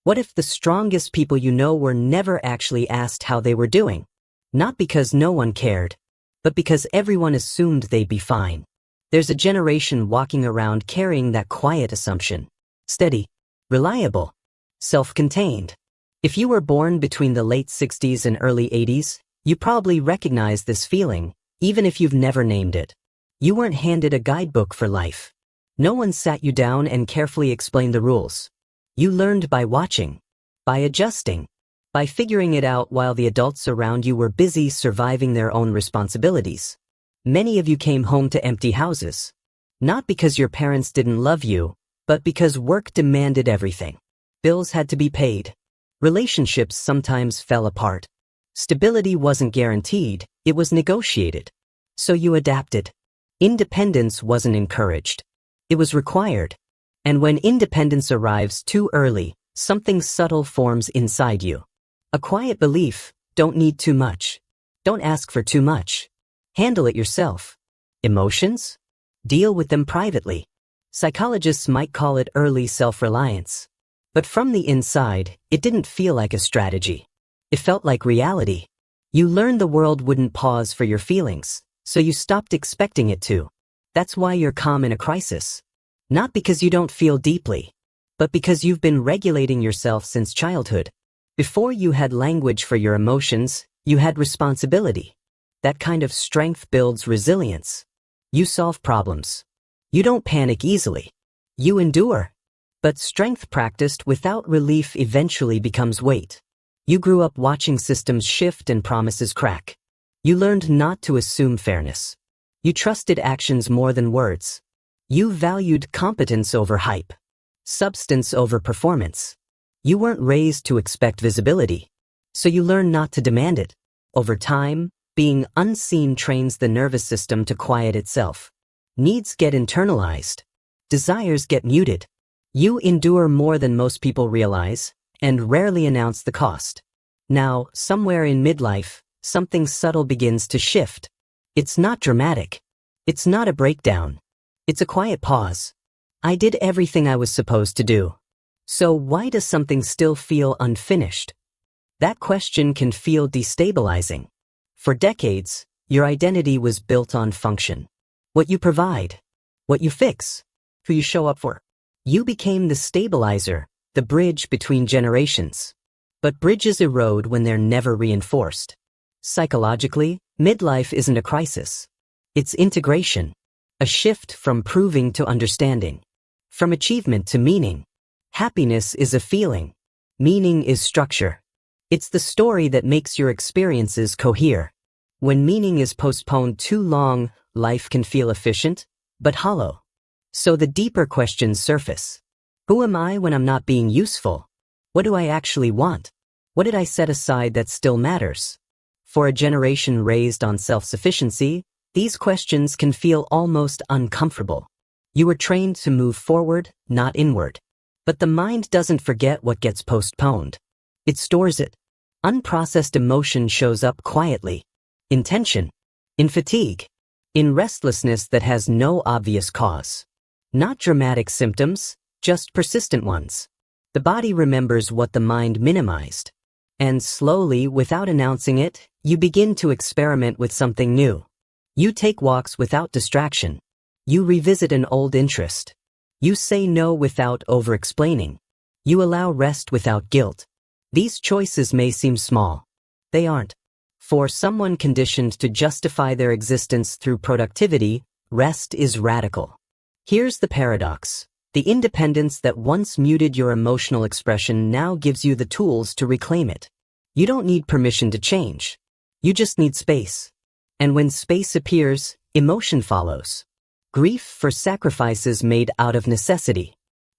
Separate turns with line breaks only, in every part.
What if the strongest people you know were never actually asked how they were doing? Not because no one cared, but because everyone assumed they'd be fine. There's a generation walking around carrying that quiet assumption. Steady, reliable, self-contained. If you were born between the late 60s and early 80s, you probably recognize this feeling, even if you've never named it. You weren't handed a guidebook for life. No one sat you down and carefully explained the rules. You learned by watching, by adjusting, by figuring it out while the adults around you were busy surviving their own responsibilities. Many of you came home to empty houses. Not because your parents didn't love you, but because work demanded everything. Bills had to be paid. Relationships sometimes fell apart. Stability wasn't guaranteed, it was negotiated. So you adapted. Independence wasn't encouraged. It was required. And when independence arrives too early, something subtle forms inside you. A quiet belief: don't need too much. Don't ask for too much. Handle it yourself. Emotions? Deal with them privately. Psychologists might call it early self-reliance. But from the inside, it didn't feel like a strategy. It felt like reality. You learned the world wouldn't pause for your feelings, so you stopped expecting it to. That's why you're calm in a crisis. Not because you don't feel deeply, but because you've been regulating yourself since childhood. Before you had language for your emotions, you had responsibility. That kind of strength builds resilience. You solve problems. You don't panic easily. You endure. But strength practiced without relief eventually becomes weight. You grew up watching systems shift and promises crack. You learned not to assume fairness. You trusted actions more than words. You valued competence over hype, substance over performance. You weren't raised to expect visibility, so you learned not to demand it. Over time, being unseen trains the nervous system to quiet itself. Needs get internalized. Desires get muted. You endure more than most people realize, and rarely announce the cost. Now, somewhere in midlife, something subtle begins to shift. It's not dramatic. It's not a breakdown. It's a quiet pause. I did everything I was supposed to do. So why does something still feel unfinished? That question can feel destabilizing. For decades, your identity was built on function. What you provide, what you fix, who you show up for. You became the stabilizer, the bridge between generations. But bridges erode when they're never reinforced. Psychologically, midlife isn't a crisis. It's integration. A shift from proving to understanding. From achievement to meaning. Happiness is a feeling. Meaning is structure. It's the story that makes your experiences cohere. When meaning is postponed too long, life can feel efficient, but hollow. So the deeper questions surface. Who am I when I'm not being useful? What do I actually want? What did I set aside that still matters? For a generation raised on self-sufficiency, these questions can feel almost uncomfortable. You were trained to move forward, not inward. But the mind doesn't forget what gets postponed. It stores it. Unprocessed emotion shows up quietly. In tension. In fatigue. In restlessness that has no obvious cause. Not dramatic symptoms, just persistent ones. The body remembers what the mind minimized. And slowly, without announcing it, you begin to experiment with something new. You take walks without distraction. You revisit an old interest. You say no without over-explaining. You allow rest without guilt. These choices may seem small. They aren't. For someone conditioned to justify their existence through productivity, rest is radical. Here's the paradox. The independence that once muted your emotional expression now gives you the tools to reclaim it. You don't need permission to change. You just need space. And when space appears, emotion follows. Grief for sacrifices made out of necessity.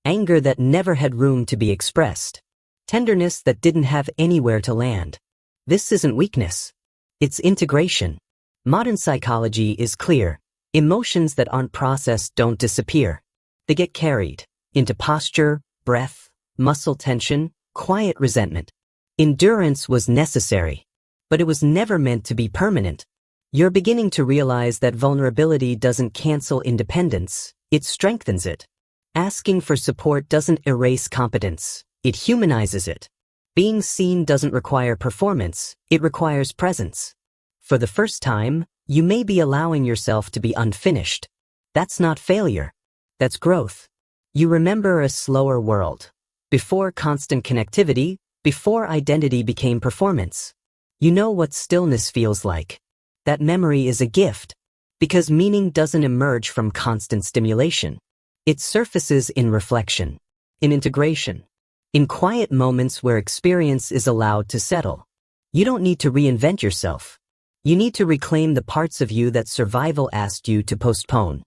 Anger that never had room to be expressed. Tenderness that didn't have anywhere to land. This isn't weakness. It's integration. Modern psychology is clear. Emotions that aren't processed don't disappear. They get carried into posture, breath, muscle tension, quiet resentment. Endurance was necessary, but it was never meant to be permanent. You're beginning to realize that vulnerability doesn't cancel independence, it strengthens it. Asking for support doesn't erase competence, It humanizes it. Being seen doesn't require performance, it requires presence. For the first time, you may be allowing yourself to be unfinished. That's not failure. That's growth. You remember a slower world. Before constant connectivity, before identity became performance. You know what stillness feels like. That memory is a gift. Because meaning doesn't emerge from constant stimulation. It surfaces in reflection, in integration, in quiet moments where experience is allowed to settle. You don't need to reinvent yourself. You need to reclaim the parts of you that survival asked you to postpone.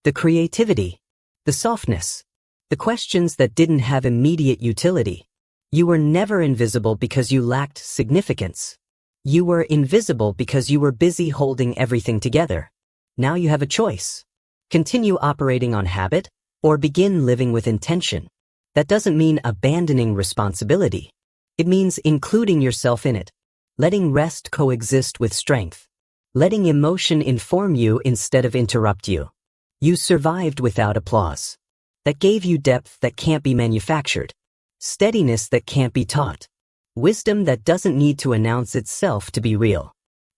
The creativity, the softness, the questions that didn't have immediate utility. You were never invisible because you lacked significance. You were invisible because you were busy holding everything together. Now you have a choice. Continue operating on habit or begin living with intention. That doesn't mean abandoning responsibility. It means including yourself in it, letting rest coexist with strength, letting emotion inform you instead of interrupt you. You survived without applause. That gave you depth that can't be manufactured, steadiness that can't be taught, wisdom that doesn't need to announce itself to be real.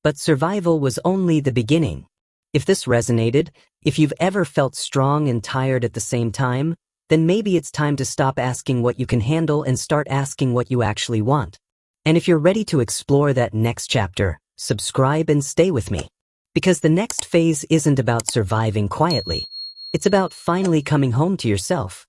But survival was only the beginning. If this resonated, if you've ever felt strong and tired at the same time, then maybe it's time to stop asking what you can handle and start asking what you actually want. And if you're ready to explore that next chapter, subscribe and stay with me. Because the next phase isn't about surviving quietly. It's about finally coming home to yourself.